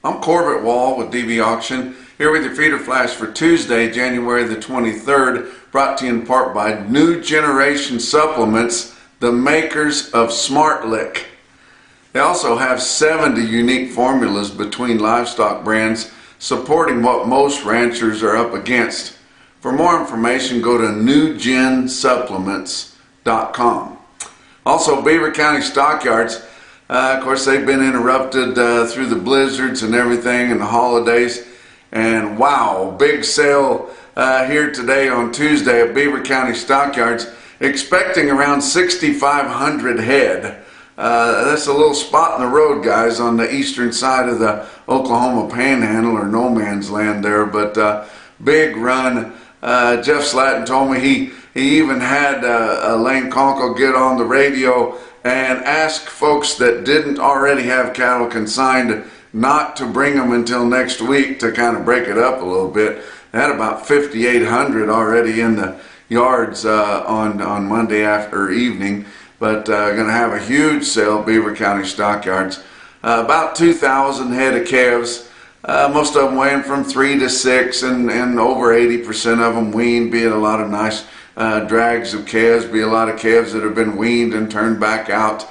I'm Corbett Wall with DVAuction, here with your feeder flash for Tuesday, January the 23rd, brought to you in part by New Generation Supplements, the makers of Smart Lick. They also have 70 unique formulas between livestock brands, supporting what most ranchers are up against. For more information, go to newgensupplements.com. Also, Beaver County Stockyards. Of course, they've been interrupted through the blizzards and everything and the holidays. And wow, big sale here today on Tuesday at Beaver County Stockyards, expecting around 6,500 head. That's a little spot in the road, guys, on the eastern side of the Oklahoma Panhandle, or no man's land there. But big run. Jeff Slatton told me he even had Lane Conkle get on the radio and ask folks that didn't already have cattle consigned not to bring them until next week to kind of break it up a little bit. They had about 5,800 already in the yards on Monday after evening, but going to have a huge sale at Beaver County Stockyards. About 2,000 head of calves, most of them weighing from 3 to 6, and over 80% of them weaned, being a lot of nice drags of calves, be a lot of calves that have been weaned and turned back out,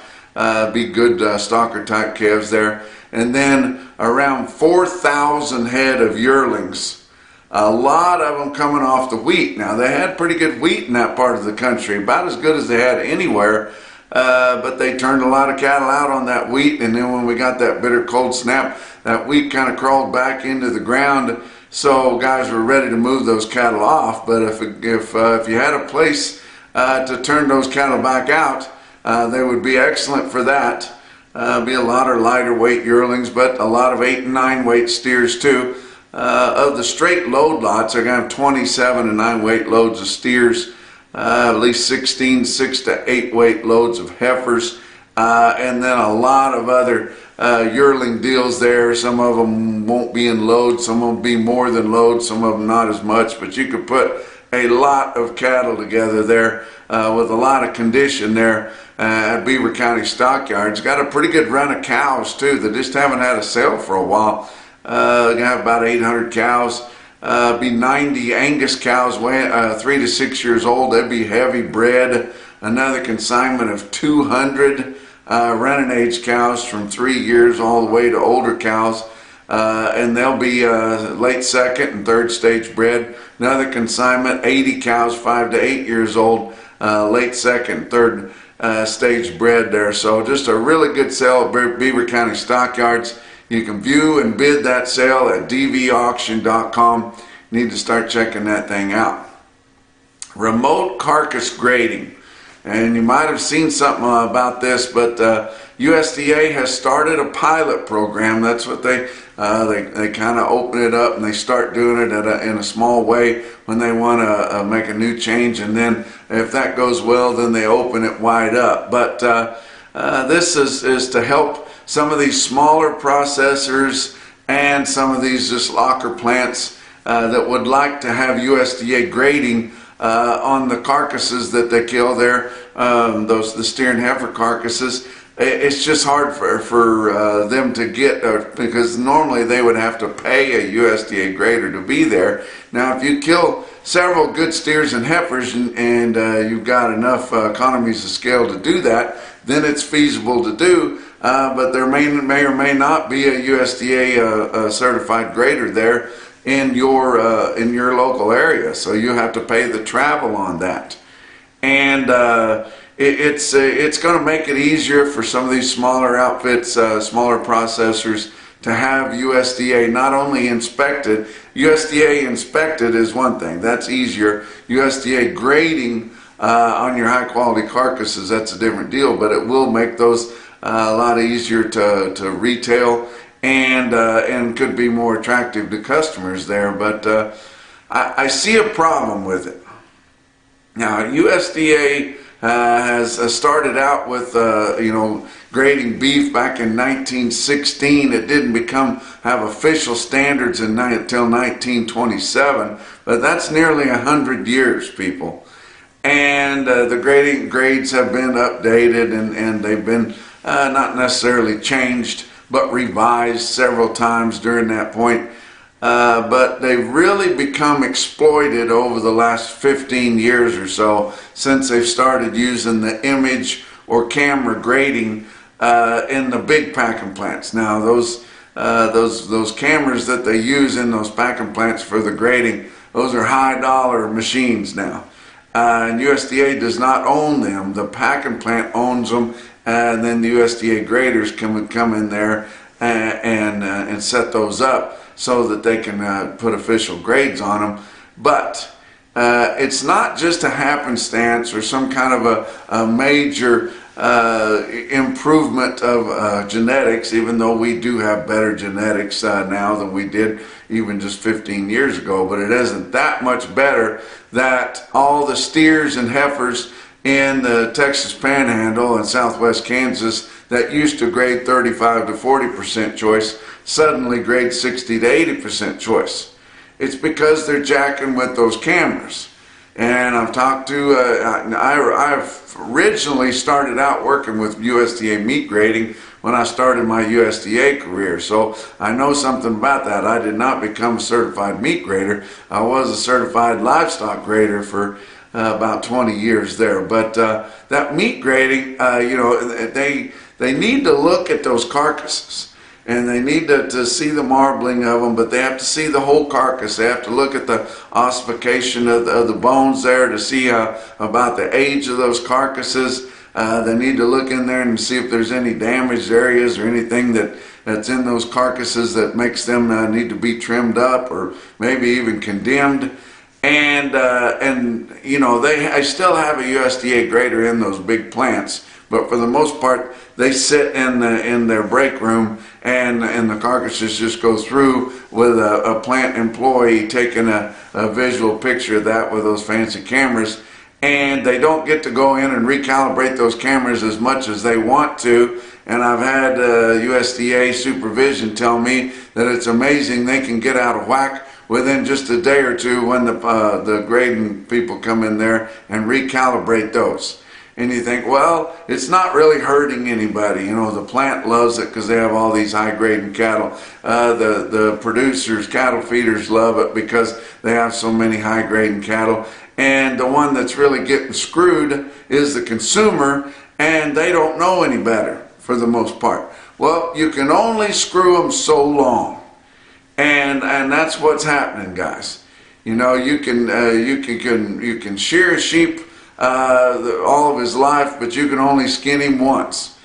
be good stalker type calves there. And then around 4,000 head of yearlings, a lot of them coming off the wheat. Now, they had pretty good wheat in that part of the country, about as good as they had anywhere, but they turned a lot of cattle out on that wheat, and then when we got that bitter cold snap, that wheat kind of crawled back into the ground. So guys were ready to move those cattle off, but if you had a place to turn those cattle back out, they would be excellent for that. Be a lot of lighter weight yearlings, but a lot of 8 and 9 weight steers too. Of the straight load lots, they're going to have 27 and 9 weight loads of steers, at least 16 6 to 8 weight loads of heifers, and then a lot of other yearling deals there. Some of them won't be in load, some of them be more than load, some of them not as much, but you could put a lot of cattle together there with a lot of condition there at Beaver County Stockyards. Got a pretty good run of cows too. They just haven't had a sale for a while. They're gonna have about 800 cows, be 90 Angus cows, 3 to 6 years old. They'd be heavy bred. Another consignment of 200 running age cows from 3 years all the way to older cows, and they'll be late second and third stage bred. Another consignment, 80 cows 5 to 8 years old, late second, third stage bred there. So just a really good sale at Beaver County Stockyards. You can view and bid that sale at DVAuction.com. You need to start checking that thing out. Remote carcass grading. And you might have seen something about this, but USDA has started a pilot program. That's what they kind of open it up and they start doing it in a small way when they want to make a new change, and then if that goes well, then they open it wide up. But this is to help some of these smaller processors and some of these just locker plants that would like to have USDA grading on the carcasses that they kill there, the steer and heifer carcasses. It's just hard for them to get, because normally they would have to pay a USDA grader to be there. Now, if you kill several good steers and heifers and you've got enough economies of scale to do that, then it's feasible to do. But there may or may not be a USDA certified grader there in your local area, so you have to pay the travel on that. And it's going to make it easier for some of these smaller outfits, smaller processors, to have USDA not only inspected. USDA inspected is one thing, that's easier. USDA grading on your high quality carcasses, that's a different deal, but it will make those a lot easier to retail, and could be more attractive to customers there. But I see a problem with it. Now, USDA has started out with grading beef back in 1916. It didn't have official standards until 1927, but that's nearly 100 years, people. And the grades have been updated, and they've been not necessarily changed but revised several times during that point. But they've really become exploited over the last 15 years or so, since they've started using the image or camera grading in the big packing plants. Now those cameras that they use in those packing plants for the grading, those are high dollar machines now. And USDA does not own them. The packing plant owns them, and then the USDA graders can come in there and set those up so that they can put official grades on them. But it's not just a happenstance or some kind of a major improvement of genetics, even though we do have better genetics now than we did even just 15 years ago. But it isn't that much better that all the steers and heifers in the Texas Panhandle and Southwest Kansas that used to grade 35 to 40% choice suddenly grade 60 to 80% choice. It's because they're jacking with those cameras. And I've talked to, I've originally started out working with USDA meat grading when I started my USDA career, so I know something about that. I did not become a certified meat grader. I was a certified livestock grader for about 20 years there. But that meat grading, you know, they need to look at those carcasses. And they need to see the marbling of them, but they have to see the whole carcass. They have to look at the ossification of the bones there to see about the age of those carcasses. They need to look in there and see if there's any damaged areas or anything that's in those carcasses that makes them need to be trimmed up or maybe even condemned. And you know, I still have a USDA grader in those big plants, but for the most part, they sit in their break room, and the carcasses just go through with a plant employee taking a visual picture of that with those fancy cameras. And they don't get to go in and recalibrate those cameras as much as they want to. And I've had USDA supervision tell me that it's amazing they can get out of whack within just a day or two when the grading people come in there and recalibrate those. And you think, well, it's not really hurting anybody. You know, the plant loves it because they have all these high-grading cattle. The producers, cattle feeders love it because they have so many high-grading cattle. And the one that's really getting screwed is the consumer, and they don't know any better for the most part. Well, you can only screw them so long. And that's what's happening, guys. You know, you can shear a sheep all of his life, but you can only skin him once.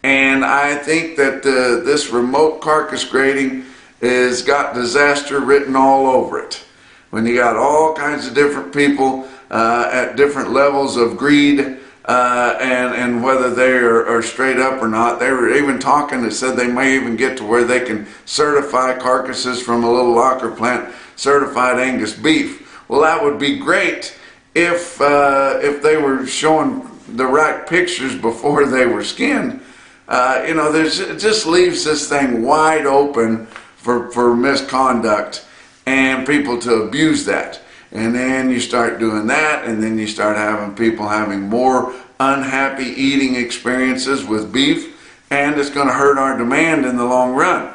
And I think that this remote carcass grading has got disaster written all over it. When you got all kinds of different people at different levels of greed, and whether they are straight up or not. They were even talking that said they may even get to where they can certify carcasses from a little locker plant, certified Angus beef. Well, that would be great if they were showing the right pictures before they were skinned. You know, it just leaves this thing wide open for misconduct and people to abuse that. And then you start doing that, and then you start having people having more unhappy eating experiences with beef, and it's going to hurt our demand in the long run.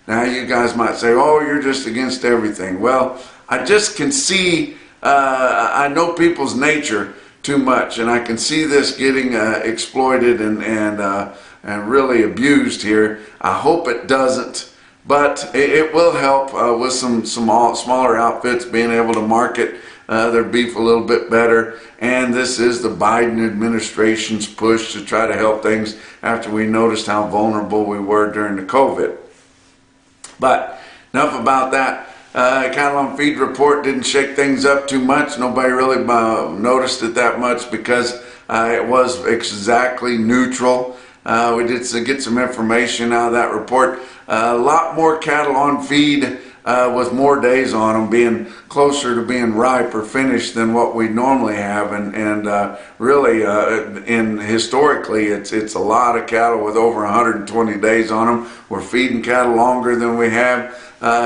Now you guys might say, oh, you're just against everything. Well, I just can see, I know people's nature too much, and I can see this getting exploited and really abused here. I hope it doesn't. But it will help with some smaller outfits being able to market their beef a little bit better. And this is the Biden administration's push to try to help things after we noticed how vulnerable we were during the COVID. But enough about that. Cattle on Feed report didn't shake things up too much. Nobody really noticed it that much because it was exactly neutral. We did get some information out of that report. A lot more cattle on feed with more days on them, being closer to being ripe or finished than what we normally have, and really, historically, it's a lot of cattle with over 120 days on them. We're feeding cattle longer than we have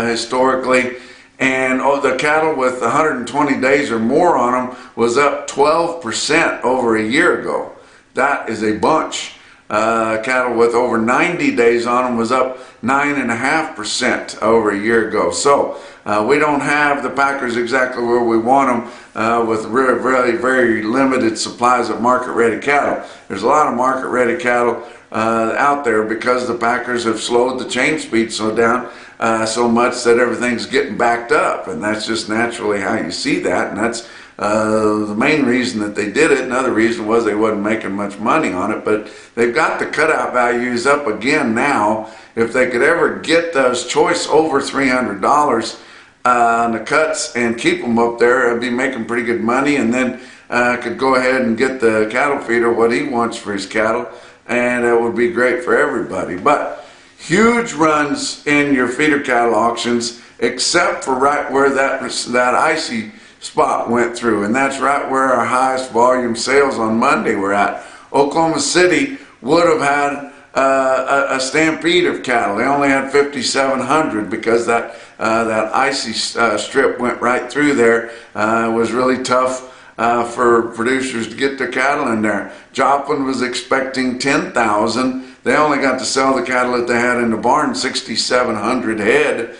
historically, and the cattle with 120 days or more on them was up 12% over a year ago. That is a bunch. Cattle with over 90 days on them was up 9.5% over a year ago. So we don't have the packers exactly where we want them, with really very limited supplies of market-ready cattle. There's a lot of market-ready cattle out there because the packers have slowed the chain speed down so much that everything's getting backed up, and that's just naturally how you see that, and that's the main reason that they did it. Another reason was they wasn't making much money on it, but they've got the cutout values up again now. If they could ever get those choice over $300 on the cuts and keep them up there, it'd be making pretty good money, and then could go ahead and get the cattle feeder what he wants for his cattle, and it would be great for everybody. But huge runs in your feeder cattle auctions, except for right where that icy spot went through, and that's right where our highest volume sales on Monday were at. Oklahoma City would have had a stampede of cattle. They only had 5,700 because that icy strip went right through there. It was really tough for producers to get their cattle in there. Joplin was expecting 10,000. They only got to sell the cattle that they had in the barn, 6,700 head,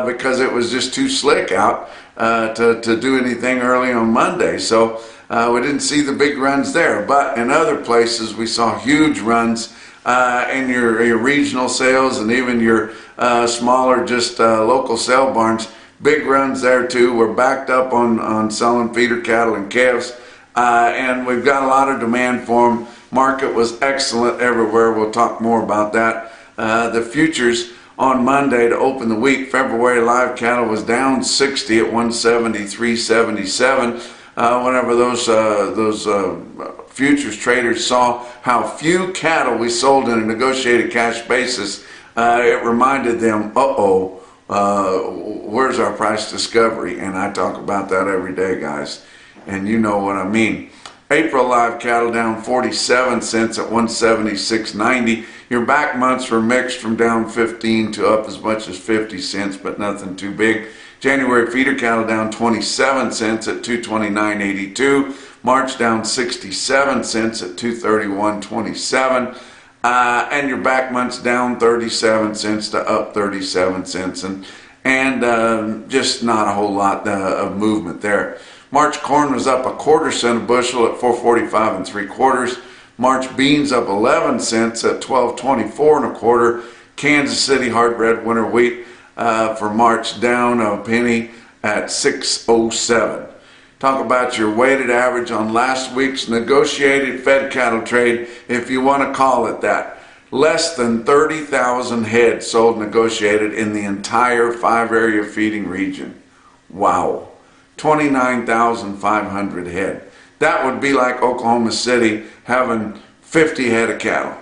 because it was just too slick out to do anything early on Monday. So we didn't see the big runs there. But in other places, we saw huge runs in your regional sales and even your smaller, just local sale barns. Big runs there too. We're backed up on selling feeder cattle and calves, and we've got a lot of demand for them. Market was excellent everywhere. We'll talk more about that. The futures on Monday to open the week, February live cattle was down 60 at 173.77. Whenever those futures traders saw how few cattle we sold in a negotiated cash basis, it reminded them, where's our price discovery? And I talk about that every day, guys, and you know what I mean. April live cattle down 47 cents at 176.90. Your back months were mixed from down 15 to up as much as 50 cents, but nothing too big. January feeder cattle down 27 cents at 229.82. March down 67 cents at 231.27. And your back months down 37 cents to up 37 cents. And just not a whole lot of movement there. March corn was up 1/4 cent a bushel at 445 3/4. March beans up 11 cents at 1224 1/4. Kansas City hard red winter wheat for March down a penny at 607. Talk about your weighted average on last week's negotiated fed cattle trade, if you want to call it that. Less than 30,000 head sold negotiated in the entire 5-area feeding region. Wow. 29,500 head. That would be like Oklahoma City having 50 head of cattle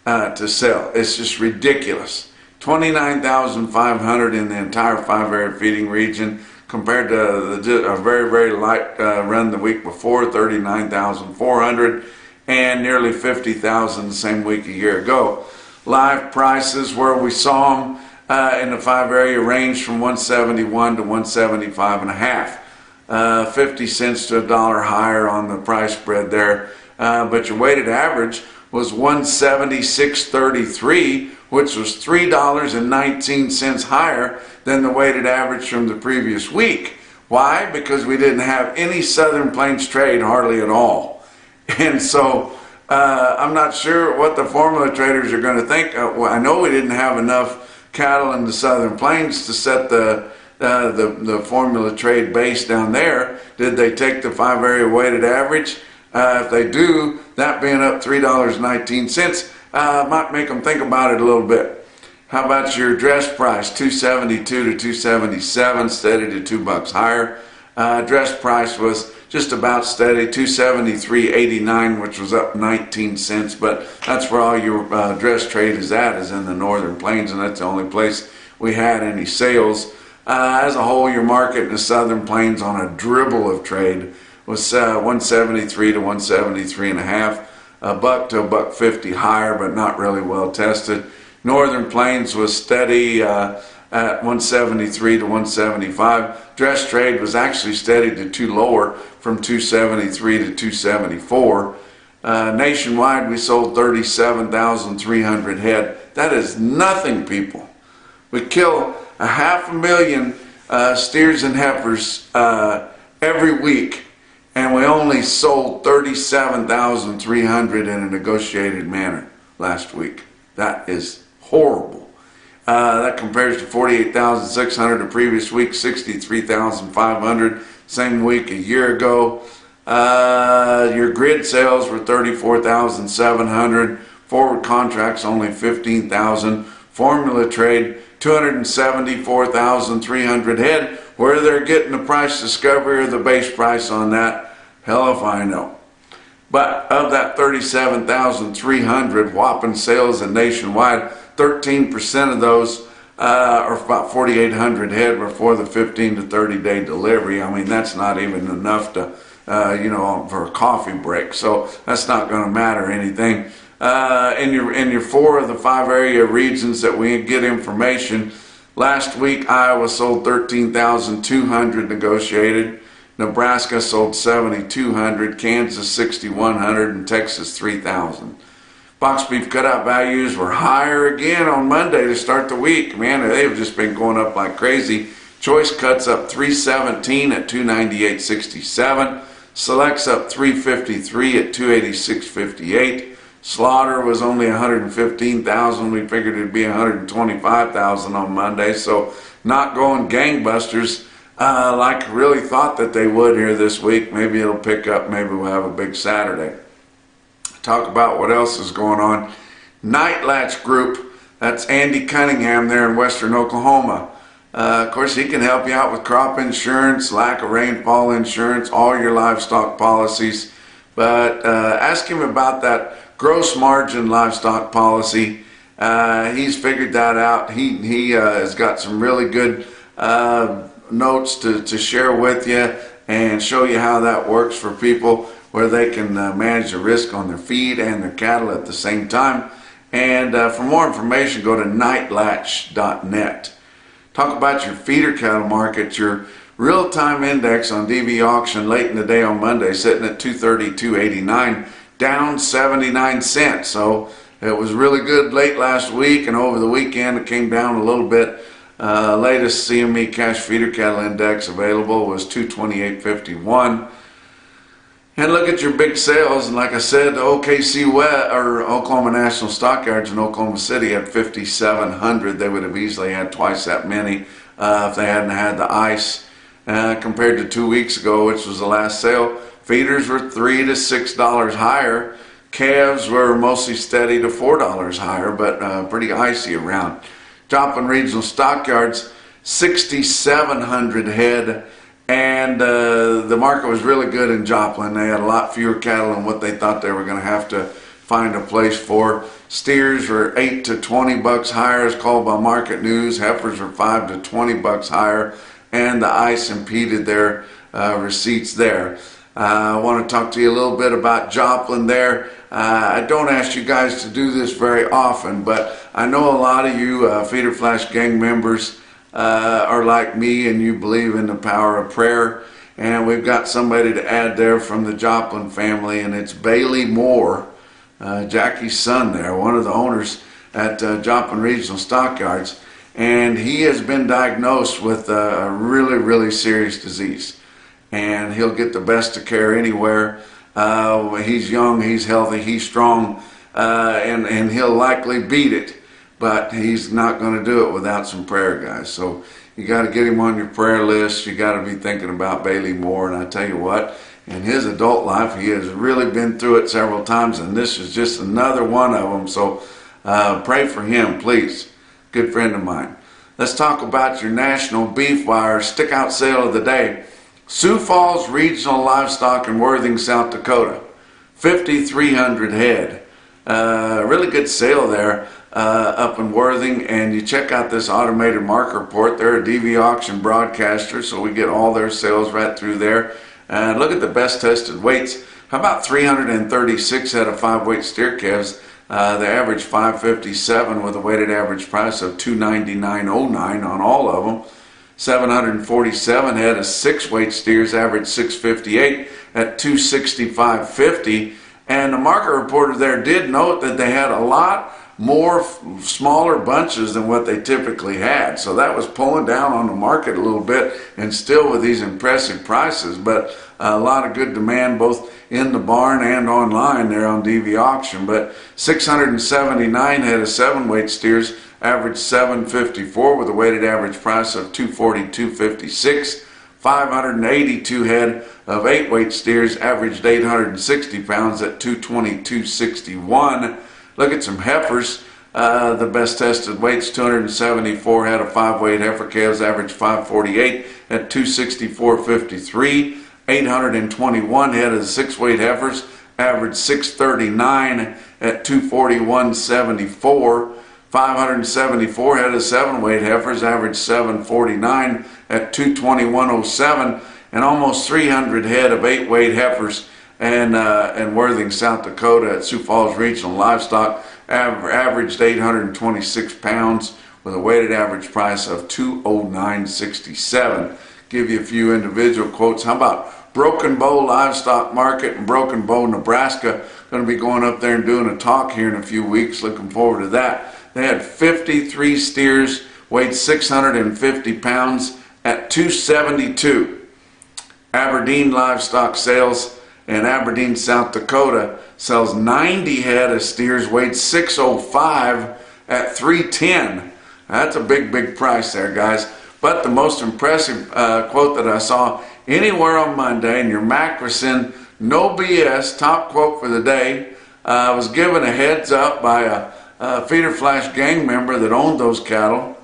to sell. It's just ridiculous. 29,500 in the entire 5-area feeding region compared to a very, very light run the week before, 39,400, and nearly 50,000 the same week a year ago. Live prices where we saw them in the 5-area range from 171 to 175.5. 50 cents to $1 higher on the price spread there. But your weighted average was 176.33, which was $3.19 higher than the weighted average from the previous week. Why? Because we didn't have any Southern Plains trade hardly at all. And so I'm not sure what the formula traders are going to think. I know we didn't have enough cattle in the Southern Plains to set the formula trade base down there. Did they take the 5-area weighted average? If they do, that being up $3.19 might make them think about it a little bit. How about your dress price? $2.72 to $2.77, steady to $2 higher. Dress price was just about steady, $273.89, which was up 19 cents. But that's where all your dress trade is at, is in the Northern Plains, and that's the only place we had any sales. As a whole, your market in the Southern Plains on a dribble of trade was 173 to 173.5, $1 to $1.50 higher, but not really well tested. Northern Plains was steady at 173 to 175. Dress trade was actually steady to 2 lower, from 273 to 274. Nationwide, we sold 37,300 head. That is nothing, people. We kill 500,000 steers and heifers every week, and we only sold 37,300 in a negotiated manner last week. That is horrible. That compares to 48,600 the previous week, 63,500 same week a year ago. Your grid sales were 34,700. Forward contracts only 15,000. Formula trade 274,300 head. Where they're getting the price discovery or the base price on that, hell if I know. But of that 37,300 whopping sales in Nationwide, 13% of those, or about 4,800 head, were for the 15 to 30 day delivery. I mean, that's not even enough to, for a coffee break. So that's not going to matter anything. In your 4 of the 5 area regions that we get information, last week Iowa sold 13,200 negotiated. Nebraska sold 7,200, Kansas 6,100, and Texas 3,000. Box beef cutout values were higher again on Monday to start the week. Man, they've just been going up like crazy. Choice cuts up 317 at 298.67. Selects up 353 at 286.58. Slaughter was only 115,000. We figured it'd be 125,000 on Monday, so not going gangbusters like I really thought that they would here this week. Maybe it'll pick up. Maybe we'll have a big Saturday. Talk about what else is going on. Night Latch Group, that's Andy Cunningham there in western Oklahoma. Of course, he can help you out with crop insurance, lack of rainfall insurance, all your livestock policies. But ask him about that gross margin livestock policy. He's figured that out. He has got some really good notes to share with you and show you how that works for people, where they can manage the risk on their feed and their cattle at the same time. And for more information, go to nightlatch.net. Talk about your feeder cattle market. Your real-time index on DVAuction late in the day on Monday, sitting at 232.89, down 79 cents. So it was really good late last week, and over the weekend it came down a little bit. Latest CME cash feeder cattle index available was 228.51. And look at your big sales, and like I said, the OKC or Oklahoma National Stockyards in Oklahoma City had 5,700. They would have easily had twice that many if they hadn't had the ice. Compared to 2 weeks ago, which was the last sale, feeders were $3 to $6 higher. Calves were mostly steady to $4 higher, but pretty icy around. Joplin Regional Stockyards, 6,700 head. And the market was really good in Joplin. They had a lot fewer cattle than what they thought they were going to have to find a place for. Steers were $8 to $20 higher, as called by Market News. Heifers were $5 to $20 higher, and the ice impeded their receipts there. I want to talk to you a little bit about Joplin there. I don't ask you guys to do this very often, but I know a lot of you Feeder Flash Gang members are like me, and you believe in the power of prayer. And we've got somebody to add there from the Joplin family, and it's Bailey Moore, Jackie's son there, one of the owners at Joplin Regional Stockyards. And he has been diagnosed with a really, really serious disease. And he'll get the best of care anywhere. He's young, he's healthy, he's strong, and he'll likely beat it. But he's not going to do it without some prayer, guys. So you got to get him on your prayer list. You got to be thinking about Bailey Moore. And I tell you what, in his adult life, he has really been through it several times, and this is just another one of them. So pray for him, please. Good friend of mine. Let's talk about your NationalBeefWire stick-out sale of the day. Sioux Falls Regional Livestock in Worthing, South Dakota. 5,300 head. Really good sale there. Up in Worthing, and you check out this automated market report. They're a DVAuction broadcaster, so we get all their sales right through there. And look at the best tested weights. How about 336 head of 5-weight steer calves? They average 557 with a weighted average price of $299.09 on all of them. 747 head of 6-weight steers average 658 at $265.50. And the market reporter there did note that they had a lot more smaller bunches than what they typically had. So that was pulling down on the market a little bit, and still with these impressive prices. But a lot of good demand both in the barn and online there on DVAuction. But 679 head of 7-weight steers averaged 754 with a weighted average price of 242.56. 582 head of 8-weight steers averaged 860 pounds at 222.61. Look at some heifers. The best tested weights, 274 head of 5-weight heifer calves averaged 548 at 264.53. 821 head of 6-weight heifers averaged 639 at 241.74. 574 head of 7-weight heifers averaged 749 at 221.07, and almost 300 head of 8-weight heifers and Worthing, South Dakota at Sioux Falls Regional Livestock averaged 826 pounds with a weighted average price of 209.67. Give you a few individual quotes. How about Broken Bow Livestock Market in Broken Bow, Nebraska? Going to be going up there and doing a talk here in a few weeks. Looking forward to that. They had 53 steers, weighed 650 pounds at 272. Aberdeen Livestock Sales in Aberdeen, South Dakota sells 90 head of steers, weighed 605 at 310. That's a big price there, guys. But the most impressive quote that I saw anywhere on Monday in your Macrocin No BS top quote for the day was given a heads up by a Feeder Flash gang member that owned those cattle,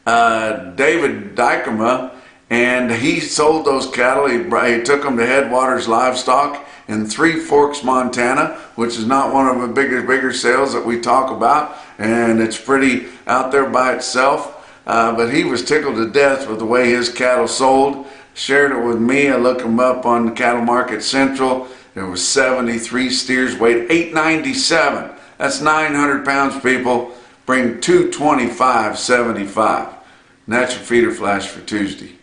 David Dykema, and he sold those cattle. He took them to Headwaters Livestock in Three Forks, Montana, which is not one of the bigger sales that we talk about, and it's pretty out there by itself. But he was tickled to death with the way his cattle sold. Shared it with me. I looked him up on the Cattle Market Central. There was 73 steers, weighed 897. That's 900 pounds, people. Bring 225.75. And that's your Feeder Flash for Tuesday.